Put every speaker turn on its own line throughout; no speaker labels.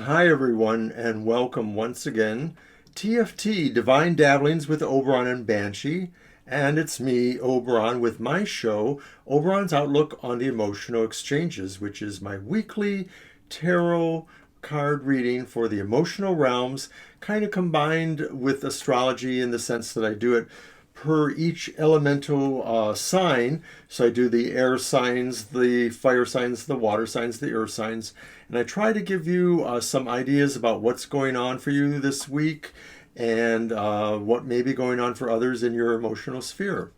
Hi everyone, and welcome once again. TFT, Divine Dabblings with Oberon and Banshee. And it's me, Oberon, with my show, Oberon's Outlook on the Emotional Exchanges, which is my weekly tarot card reading for the emotional realms, kind of combined with astrology in the sense that I do it per each elemental sign. So I do the air signs, the fire signs, the water signs, the earth signs, and I try to give you some ideas about what's going on for you this week and what may be going on for others in your emotional sphere.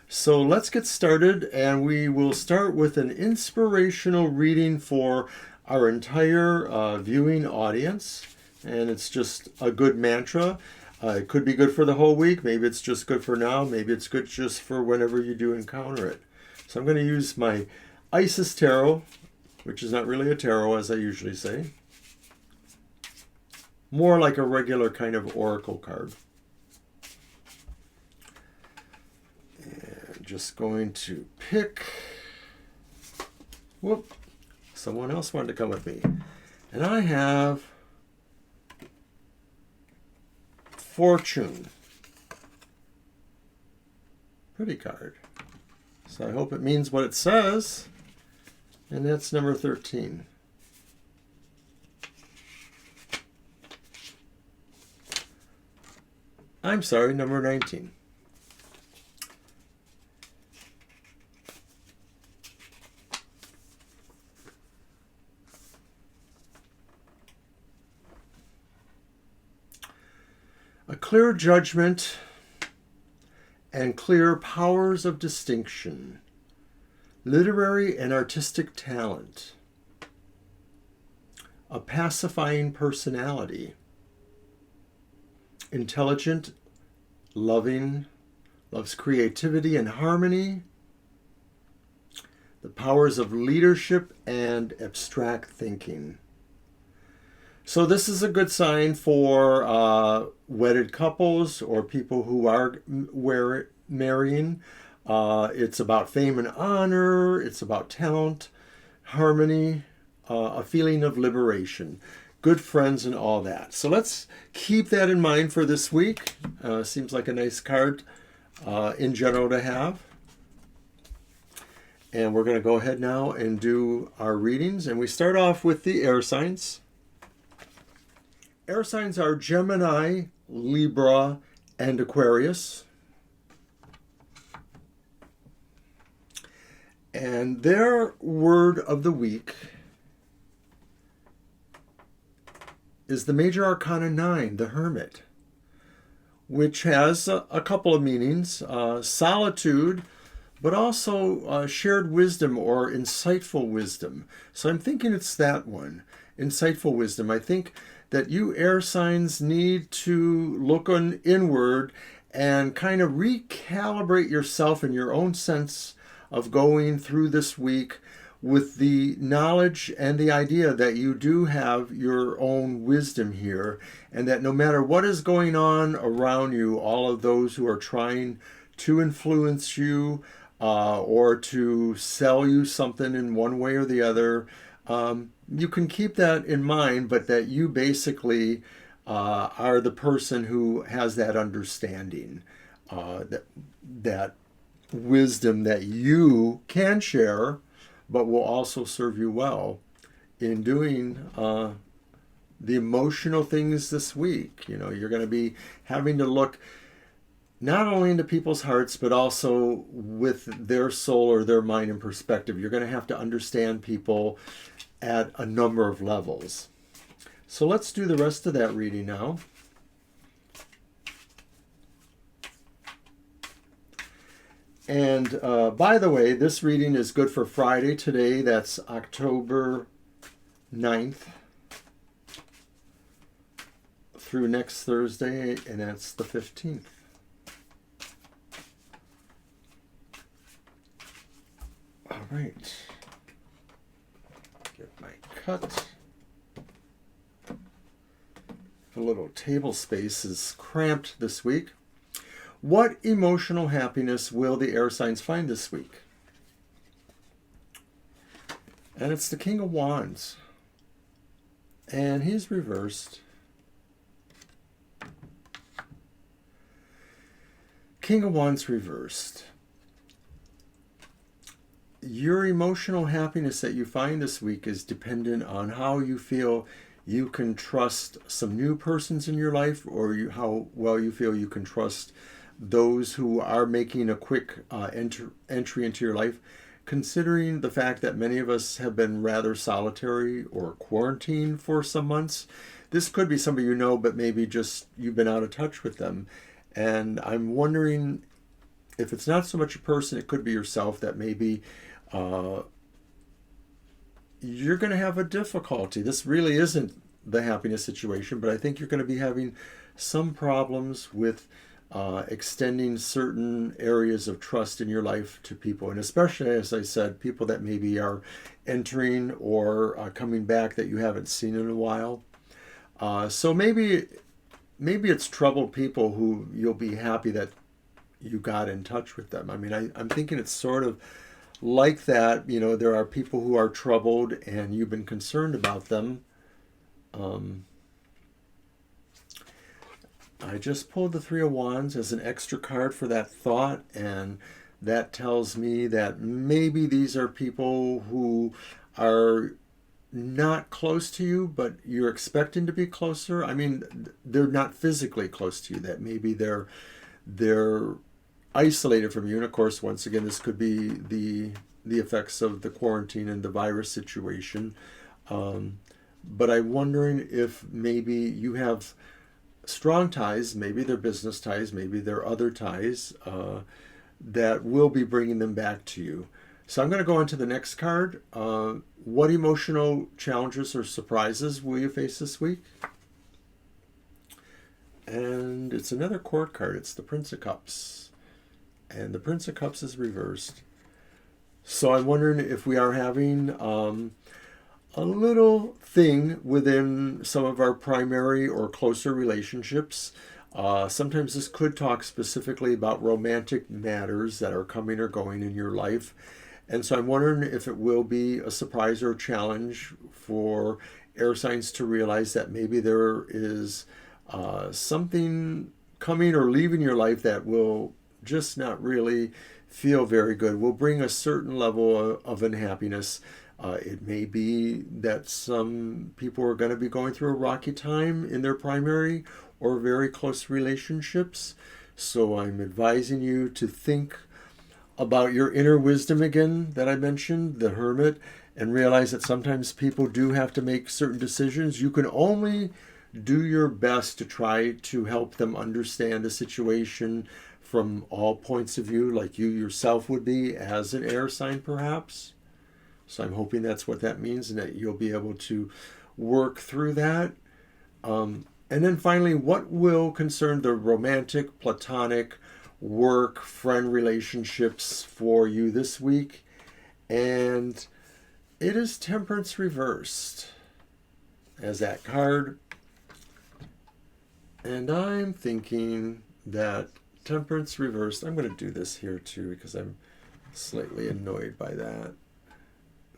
So let's get started, and we will start with an inspirational reading for our entire viewing audience, and it's just a good mantra. It could be good for the whole week. Maybe it's just good for now. Maybe it's good just for whenever you do encounter it. So I'm going to use my Isis Tarot, which is not really a tarot as I usually say. More like a regular kind of oracle card. And just going to pick... Whoop. Someone else wanted to come with me. And I have... Fortune. Pretty card. So I hope it means what it says. And that's number 13. I'm sorry, number 19. A clear judgment and clear powers of distinction, literary and artistic talent, a pacifying personality, intelligent, loving, loves creativity and harmony, the powers of leadership and abstract thinking. So this is a good sign for wedded couples or people who are marrying. It's about fame and honor. It's about talent, harmony, a feeling of liberation, good friends and all that. So let's keep that in mind for this week. Seems like a nice card in general to have. And we're going to go ahead now and do our readings. And we start off with the air signs. Air signs are Gemini, Libra, and Aquarius. And their word of the week is the Major Arcana 9, the Hermit, which has a couple of meanings. Solitude, but also shared wisdom or insightful wisdom. So I'm thinking it's that one, insightful wisdom. I think that you air signs need to look inward and kind of recalibrate yourself in your own sense of going through this week with the knowledge and the idea that you do have your own wisdom here, and that no matter what is going on around you, all of those who are trying to influence you or to sell you something in one way or the other, you can keep that in mind, but that you basically are the person who has that understanding, that wisdom that you can share, but will also serve you well in doing the emotional things this week. You know, you're going to be having to look not only into people's hearts, but also with their soul or their mind and perspective. You're going to have to understand people at a number of levels. So let's do the rest of that reading now. And by the way, this reading is good for Friday today. That's October 9th through next Thursday, and that's the 15th. All right. Get my cut. The little table space is cramped this week. What emotional happiness will the air signs find this week? And it's the King of Wands. And he's reversed. King of Wands reversed. Your emotional happiness that you find this week is dependent on how you feel you can trust some new persons in your life, or how well you feel you can trust those who are making a quick entry into your life. Considering the fact that many of us have been rather solitary or quarantined for some months, this could be somebody you know, but maybe just you've been out of touch with them. And I'm wondering if it's not so much a person, it could be yourself, that maybe you're going to have a difficulty. This really isn't the happiness situation, but I think you're going to be having some problems with extending certain areas of trust in your life to people. And especially, as I said, people that maybe are entering or coming back that you haven't seen in a while. So maybe it's troubled people who you'll be happy that you got in touch with them. I mean, I'm thinking it's sort of like that. You know, there are people who are troubled and you've been concerned about them. I just pulled the Three of Wands as an extra card for that thought, and that tells me that maybe these are people who are not close to you, but you're expecting to be closer. I mean, they're not physically close to you, that maybe they're isolated from you. And of course, once again, this could be the effects of the quarantine and the virus situation. But I'm wondering if maybe you have strong ties, maybe they're business ties, maybe they're other ties that will be bringing them back to you. So I'm going to go on to the next card. What emotional challenges or surprises will you face this week? And it's another court card. It's the Prince of Cups. And the Prince of Cups is reversed. So I'm wondering if we are having a little thing within some of our primary or closer relationships. Sometimes this could talk specifically about romantic matters that are coming or going in your life. And so I'm wondering if it will be a surprise or a challenge for air signs to realize that maybe there is something coming or leaving your life that will just not really feel very good, will bring a certain level of unhappiness. It may be that some people are going to be going through a rocky time in their primary or very close relationships. So I'm advising you to think about your inner wisdom again that I mentioned, the Hermit, and realize that sometimes people do have to make certain decisions. You can only do your best to try to help them understand the situation from all points of view, like you yourself would be as an air sign perhaps. So I'm hoping that's what that means and that you'll be able to work through that. And then finally, what will concern the romantic, platonic, work, friend relationships for you this week? And it is Temperance reversed as that card. And I'm thinking that Temperance reversed, I'm going to do this here too because I'm slightly annoyed by that.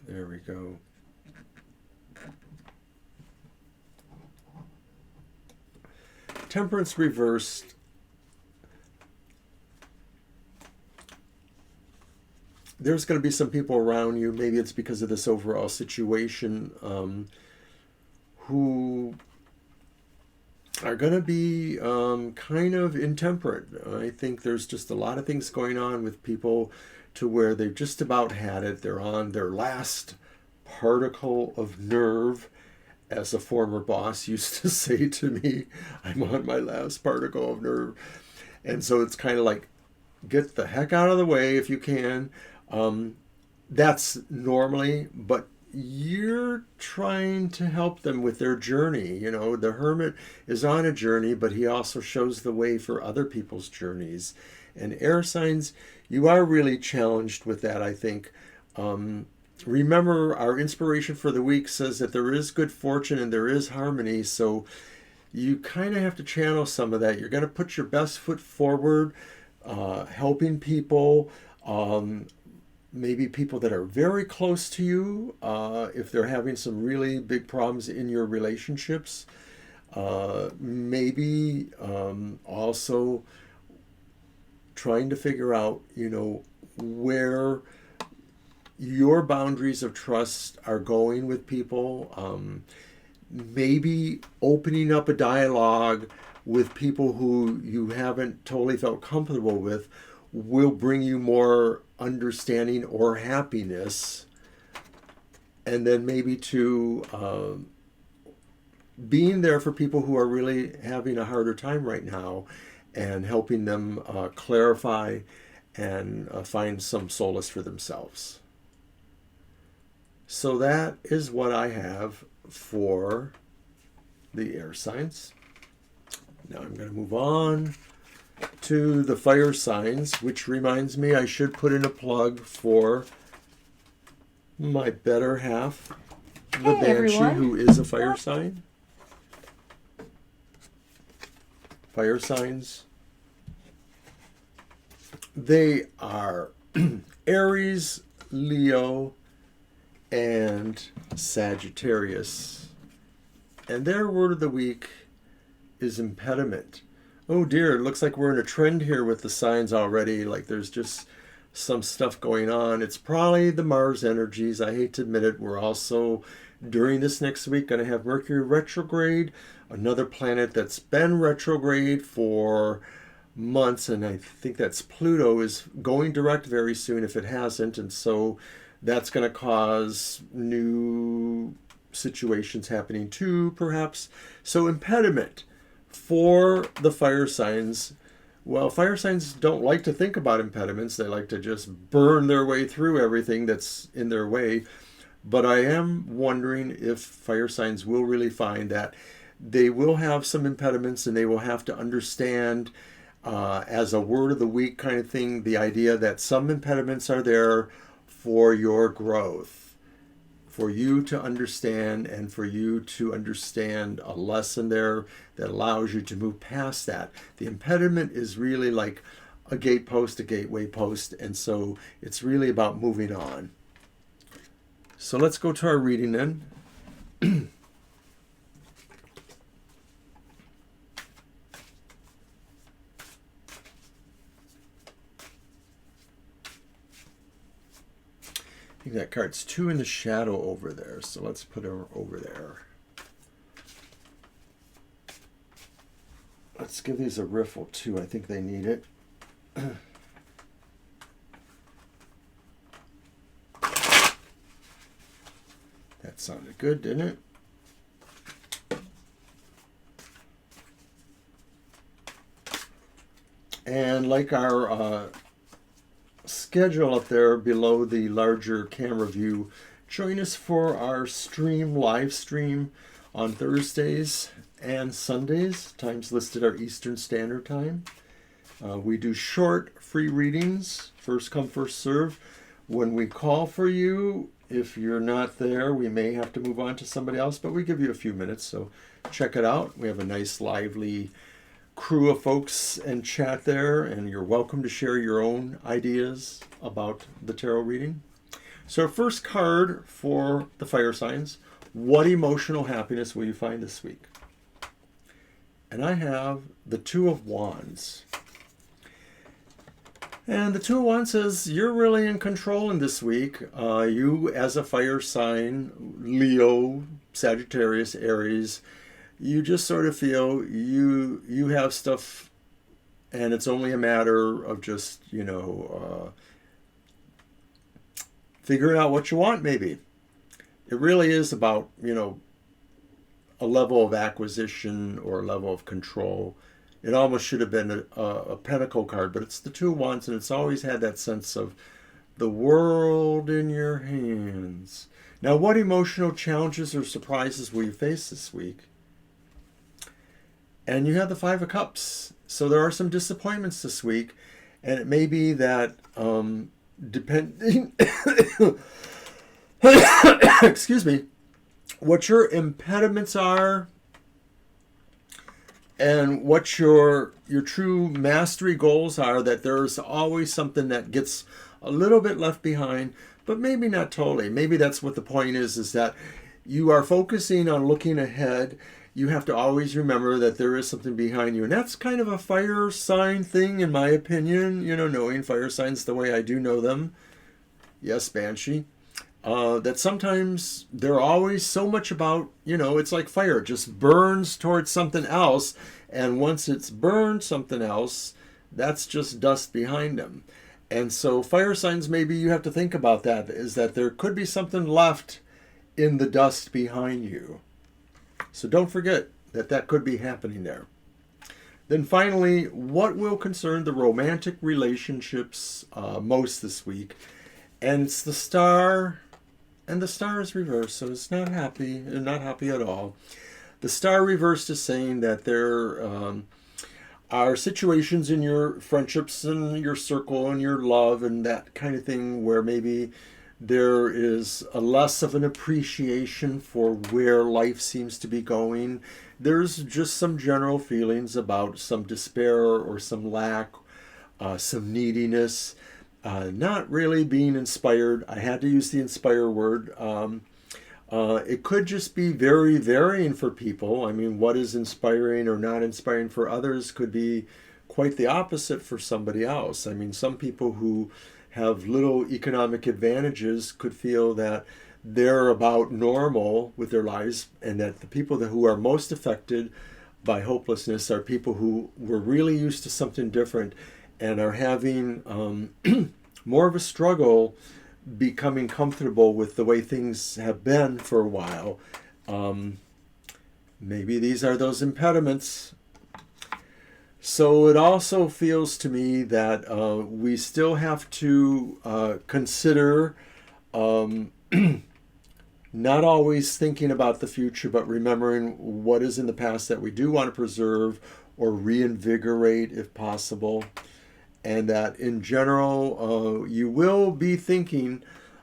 There we go. Temperance reversed. There's going to be some people around you, maybe it's because of this overall situation, who are going to be kind of intemperate. I think there's just a lot of things going on with people to where they've just about had it. They're on their last particle of nerve, as a former boss used to say to me. I'm on my last particle of nerve. And so it's kind of like, get the heck out of the way if you can. That's normally, but you're trying to help them with their journey. You know, the Hermit is on a journey, but he also shows the way for other people's journeys. And air signs, you are really challenged with that, I think. Remember, our inspiration for the week says that there is good fortune and there is harmony. So you kind of have to channel some of that. You're going to put your best foot forward, helping people, maybe people that are very close to you, if they're having some really big problems in your relationships. Maybe also trying to figure out, where your boundaries of trust are going with people. Maybe opening up a dialogue with people who you haven't totally felt comfortable with will bring you more understanding or happiness. And then maybe to being there for people who are really having a harder time right now and helping them clarify and find some solace for themselves. So that is what I have for the air signs. Now I'm going to move on to the fire signs, which reminds me I should put in a plug for my better half, the Banshee,
everyone.
who is a fire sign. Fire signs, they are Aries, Leo, and Sagittarius. And their word of the week is impediment. Oh dear, it looks like we're in a trend here with the signs already. Like there's just some stuff going on. It's probably the Mars energies. I hate to admit it. We're also, during this next week, going to have Mercury retrograde, another planet that's been retrograde for months, and I think that's Pluto is going direct very soon if it hasn't, and so that's going to cause new situations happening too, perhaps. So impediment for the fire signs. Well, fire signs don't like to think about impediments. They like to just burn their way through everything that's in their way. But I am wondering if fire signs will really find that they will have some impediments, and they will have to understand, as a word of the week kind of thing, the idea that some impediments are there for your growth, for you to understand, and for you to understand a lesson there that allows you to move past that. The impediment is really like a gate post, a gateway post, and so it's really about moving on. So let's go to our reading then. I think that card's 2 in the shadow over there, so let's put her over there. Let's give these a riffle too. I think they need it. That sounded good, didn't it? And like our schedule up there below the larger camera view, join us for our live stream on Thursdays and Sundays. Times listed are Eastern Standard Time. We do short free readings, first come, first serve. When we call for you, if you're not there, we may have to move on to somebody else, but we give you a few minutes, so check it out. We have a nice, lively crew of folks and chat there, and you're welcome to share your own ideas about the tarot reading. So our first card for the fire signs, what emotional happiness will you find this week? And I have the Two of Wands. And the Two of Wands says you're really in control in this week. You as a fire sign, Leo, Sagittarius, Aries, you just sort of feel you have stuff, and it's only a matter of just, figuring out what you want, maybe. It really is about, a level of acquisition or a level of control. It almost should have been a pentacle card, but it's the Two of Wands, and it's always had that sense of the world in your hands. Now, what emotional challenges or surprises will you face this week? And you have the Five of Cups. So there are some disappointments this week. And it may be that depending, excuse me, what your impediments are and what your true mastery goals are, that there's always something that gets a little bit left behind, but maybe not totally. Maybe that's what the point is that you are focusing on looking ahead. You have to always remember that there is something behind you. And that's kind of a fire sign thing, in my opinion, knowing fire signs the way I do know them. Yes, Banshee. That sometimes they're always so much about, it's like fire. It just burns towards something else. And once it's burned something else, that's just dust behind them. And so fire signs, maybe you have to think about that, is that there could be something left in the dust behind you. So don't forget that could be happening there. Then finally, what will concern the romantic relationships most this week? And it's the star, and the star is reversed, so it's not happy at all. The star reversed is saying that there are situations in your friendships and your circle and your love and that kind of thing where maybe there is a less of an appreciation for where life seems to be going. There's just some general feelings about some despair or some lack, some neediness, not really being inspired. I had to use the inspire word. It could just be very varying for people. I mean, what is inspiring or not inspiring for others could be quite the opposite for somebody else. I mean, some people who have little economic advantages could feel that they're about normal with their lives, and that the people who are most affected by hopelessness are people who were really used to something different and are having more of a struggle becoming comfortable with the way things have been for a while. Maybe these are those impediments. So it also feels to me that we still have to consider not always thinking about the future, but remembering what is in the past that we do want to preserve or reinvigorate if possible. And that in general, you will be thinking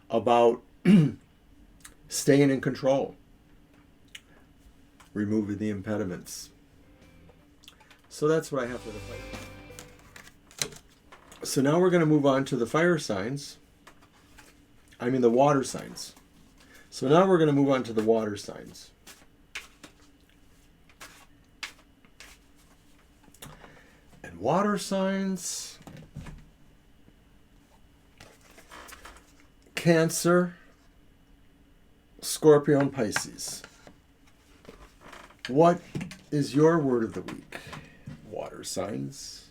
about staying in control, removing the impediments. So that's what I have for the fire. So now we're going to move on to the fire signs. The water signs. So now we're going to move on to the water signs. And water signs, Cancer, Scorpio, and Pisces. What is your word of the week? Water signs.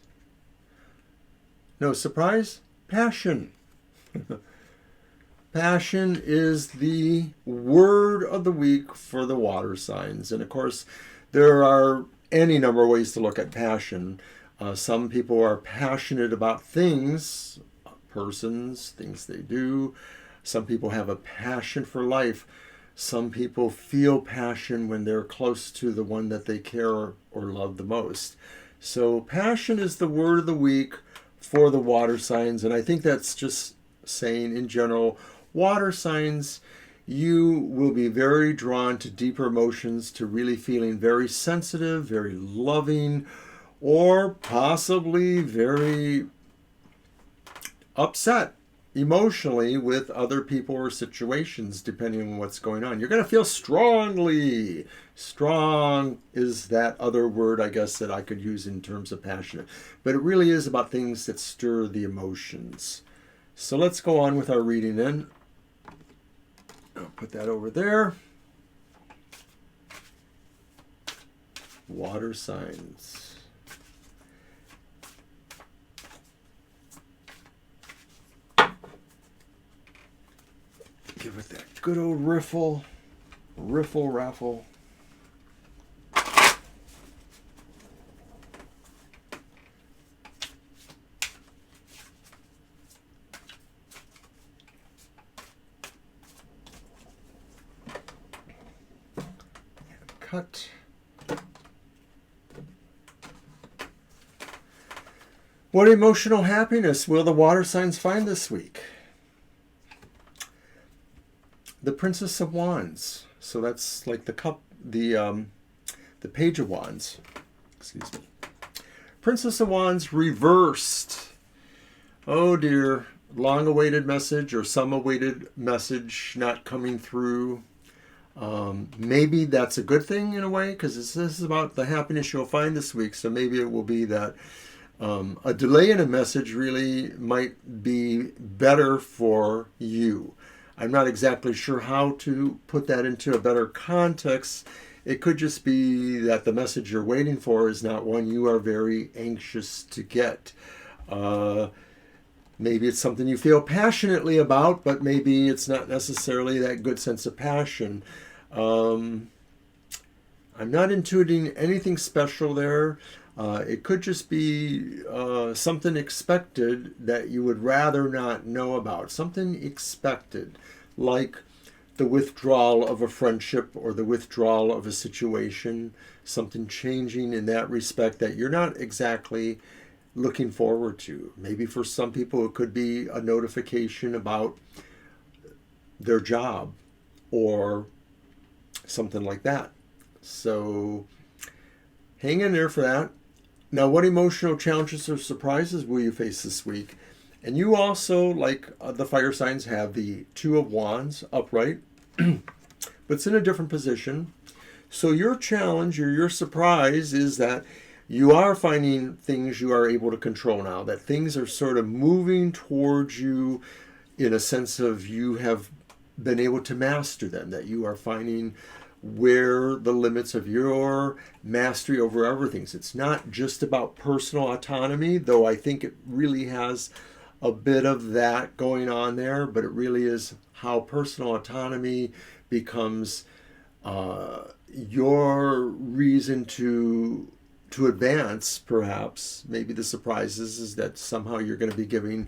No surprise? Passion. Passion is the word of the week for the water signs. And of course, there are any number of ways to look at passion. Some people are passionate about things, persons, things they do. Some people have a passion for life. Some people feel passion when they're close to the one that they care or love the most. So passion is the word of the week for the water signs. And I think that's just saying in general, water signs, you will be very drawn to deeper emotions, to really feeling very sensitive, very loving, or possibly very upset emotionally with other people or situations, depending on what's going on. You're going to feel strongly. Strong is that other word, I guess, that I could use in terms of passionate. But it really is about things that stir the emotions. So let's go on with our reading then. I'll put that over there. Water signs. Give it that good old riffle raffle. Cut. What emotional happiness will the water signs find this week? The Princess of Wands. So that's like the cup, the Page of Wands. Excuse me. Princess of Wands reversed. Oh dear. long-awaited message or some awaited message not coming through. Maybe that's a good thing in a way, because this is about the happiness you'll find this week. So maybe it will be that a delay in a message really might be better for you. I'm not exactly sure how to put that into a better context. It could just be that the message you're waiting for is not one you are very anxious to get. Maybe it's something you feel passionately about, but maybe it's not necessarily that good sense of passion. I'm not intuiting anything special there. It could just be something expected that you would rather not know about. Something expected, like the withdrawal of a friendship or the withdrawal of a situation. Something changing in that respect that you're not exactly looking forward to. Maybe for some people it could be a notification about their job or something like that. So hang in there for that. Now, what emotional challenges or surprises will you face this week? And you also, like the fire signs, have the Two of Wands upright, but it's in a different position. So your challenge or your surprise is that you are finding things you are able to control now, that things are sort of moving towards you in a sense of you have been able to master them, that you are finding where the limits of your mastery over everything. It's not just about personal autonomy, though I think it really has a bit of that going on there, but it really is how personal autonomy becomes your reason to advance, perhaps. Maybe the surprise is that somehow you're going to be giving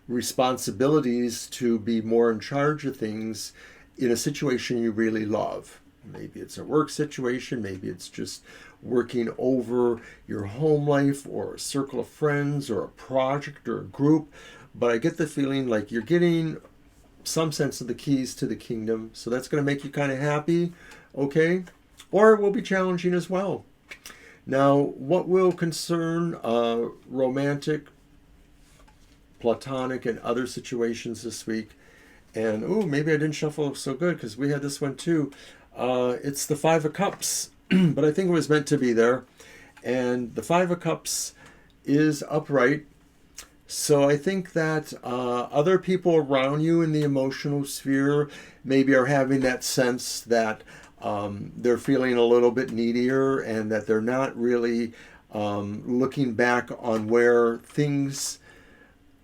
responsibilities to be more in charge of things in a situation you really love. Maybe it's a work situation, maybe it's just working over your home life or a circle of friends or a project or a group. But I get the feeling like you're getting some sense of the keys to the kingdom. So that's going to make you kind of happy, okay? Or it will be challenging as well. Now, what will concern romantic, platonic, and other situations this week? And, maybe I didn't shuffle so good because we had this one too. It's the Five of Cups, but I think it was meant to be there. And the Five of Cups is upright. So I think that other people around you in the emotional sphere maybe are having that sense that they're feeling a little bit needier and that they're not really looking back on where things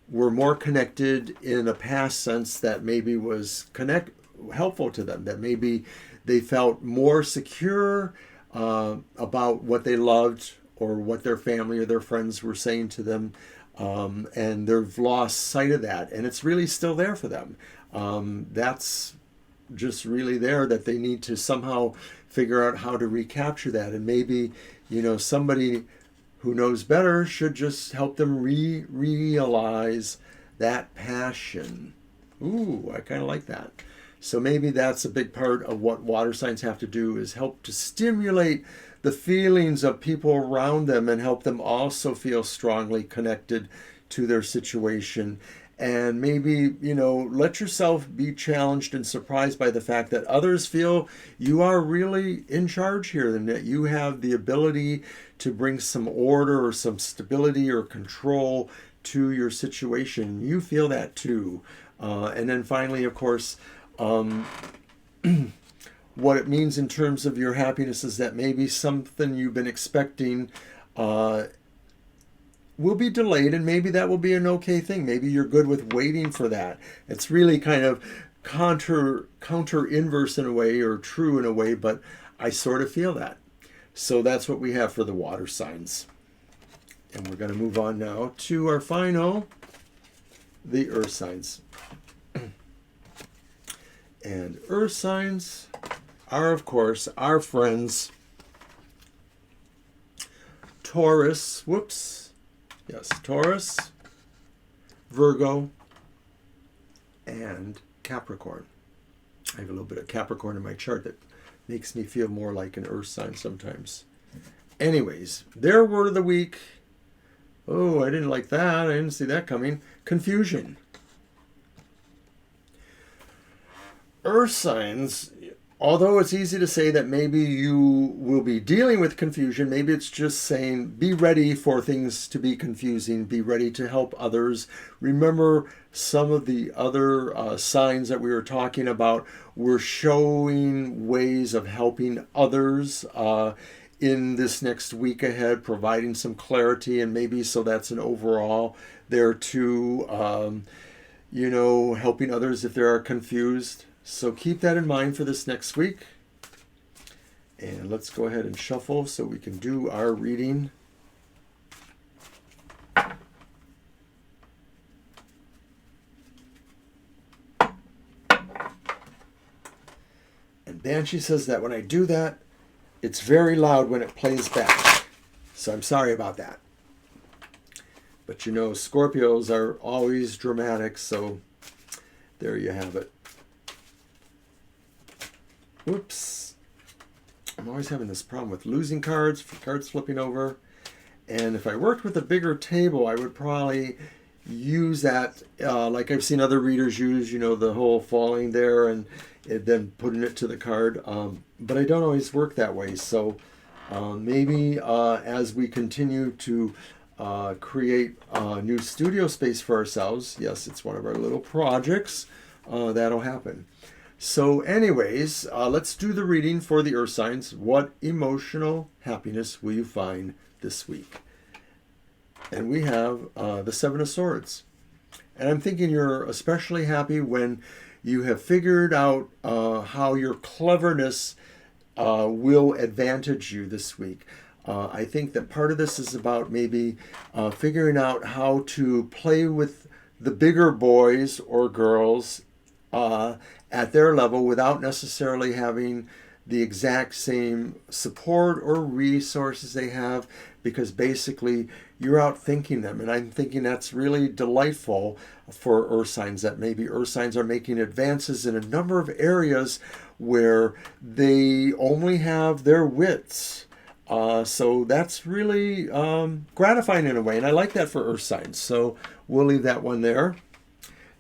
were more connected in a past sense that maybe was helpful to them, that maybe they felt more secure about what they loved or what their family or their friends were saying to them, and they've lost sight of that, and it's really still there for them. That's just really there, that they need to somehow figure out how to recapture that, and maybe somebody who knows better should just help them realize that passion. Ooh, I kind of like that. So maybe that's a big part of what water signs have to do, is help to stimulate the feelings of people around them and help them also feel strongly connected to their situation. And maybe, let yourself be challenged and surprised by the fact that others feel you are really in charge here and that you have the ability to bring some order or some stability or control to your situation. You feel that too. And then finally, of course, what it means in terms of your happiness is that maybe something you've been expecting will be delayed, and maybe that will be an okay thing. Maybe you're good with waiting for that. It's really kind of counter inverse in a way, or true in a way, but I sort of feel that. So that's what we have for the water signs. And we're going to move on now to our final, the earth signs. And earth signs are, of course, our friends Taurus, Taurus, Virgo, and Capricorn. I have a little bit of Capricorn in my chart that makes me feel more like an earth sign sometimes. Anyways, their word of the week. Oh, I didn't like that. I didn't see that coming. Confusion. Earth signs, although it's easy to say that maybe you will be dealing with confusion, maybe it's just saying be ready for things to be confusing, be ready to help others. Remember, some of the other signs that we were talking about were showing ways of helping others in this next week ahead, providing some clarity, and maybe so that's an overall there too, helping others if they are confused. So keep that in mind for this next week. And let's go ahead and shuffle so we can do our reading. And Banshee says that when I do that, it's very loud when it plays back. So I'm sorry about that. But Scorpios are always dramatic, so there you have it. Whoops. I'm always having this problem with losing cards flipping over. And if I worked with a bigger table, I would probably use that like I've seen other readers use, the whole falling there and then putting it to the card. But I don't always work that way. So maybe as we continue to create a new studio space for ourselves, yes, it's one of our little projects, that'll happen. So anyways, let's do the reading for the Earth signs. What emotional happiness will you find this week? And we have the Seven of Swords. And I'm thinking you're especially happy when you have figured out how your cleverness will advantage you this week. I think that part of this is about maybe figuring out how to play with the bigger boys or girls at their level without necessarily having the exact same support or resources they have, because basically you're outthinking them. And I'm thinking that's really delightful for Earth signs, that maybe Earth signs are making advances in a number of areas where they only have their wits. So that's really gratifying in a way, and I like that for Earth signs. So we'll leave that one there.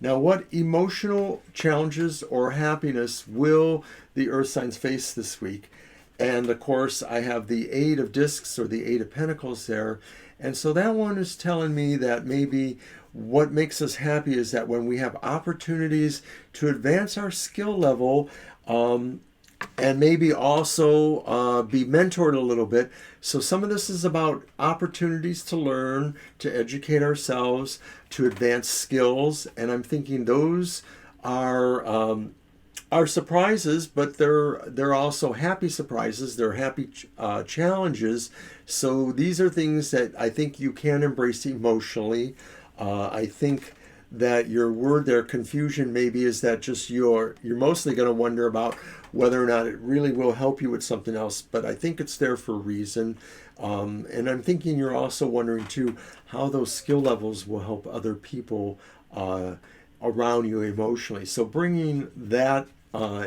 Now, what emotional challenges or happiness will the Earth signs face this week? And of course, I have the Eight of Discs or the Eight of Pentacles there. And so that one is telling me that maybe what makes us happy is that when we have opportunities to advance our skill level, and maybe also be mentored a little bit. So some of this is about opportunities to learn, to educate ourselves, to advance skills. And I'm thinking those are surprises, but they're also happy surprises. They're happy challenges. So these are things that I think you can embrace emotionally. I think that your word there, confusion, maybe is that just you're mostly going to wonder about whether or not it really will help you with something else, but I think it's there for a reason. And I'm thinking you're also wondering too how those skill levels will help other people around you emotionally. So bringing that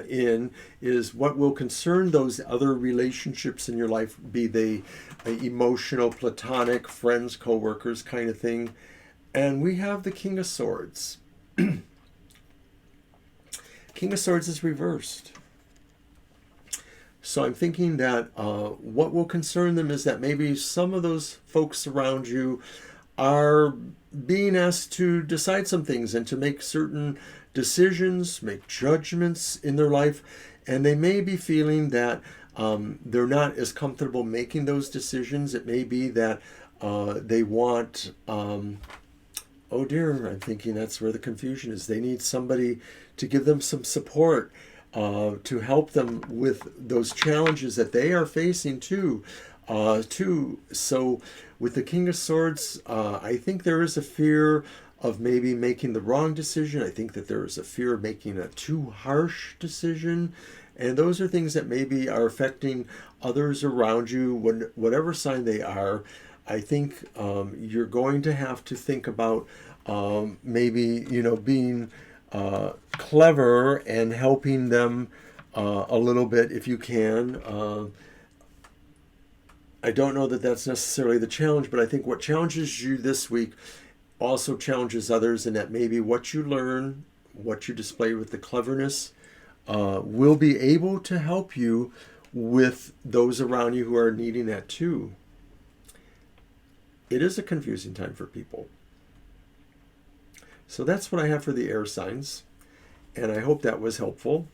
in is what will concern those other relationships in your life, be they emotional, platonic, friends, co-workers kind of thing. And we have the King of Swords. King of Swords is reversed. So I'm thinking that what will concern them is that maybe some of those folks around you are being asked to decide some things and to make certain decisions, make judgments in their life. And they may be feeling that they're not as comfortable making those decisions. It may be that they want... oh dear, I'm thinking that's where the confusion is. They need somebody to give them some support, to help them with those challenges that they are facing too. So with the King of Swords, I think there is a fear of maybe making the wrong decision. I think that there is a fear of making a too harsh decision. And those are things that maybe are affecting others around you, whatever sign they are. I think you're going to have to think about maybe, being clever and helping them a little bit if you can. I don't know that that's necessarily the challenge, but I think what challenges you this week also challenges others, and that maybe what you learn, what you display with the cleverness, will be able to help you with those around you who are needing that too. It is a confusing time for people. So that's what I have for the air signs, and I hope that was helpful.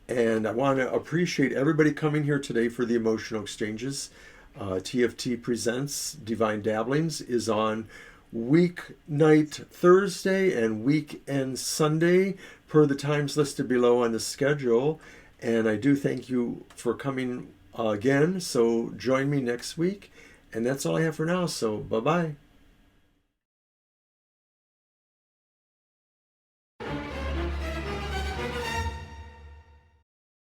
And I want to appreciate everybody coming here today for the emotional exchanges. TFT Presents Divine Dabblings is on weeknight Thursday and weekend Sunday per the times listed below on the schedule. And I do thank you for coming again. So join me next week. And that's all I have for now. So bye-bye.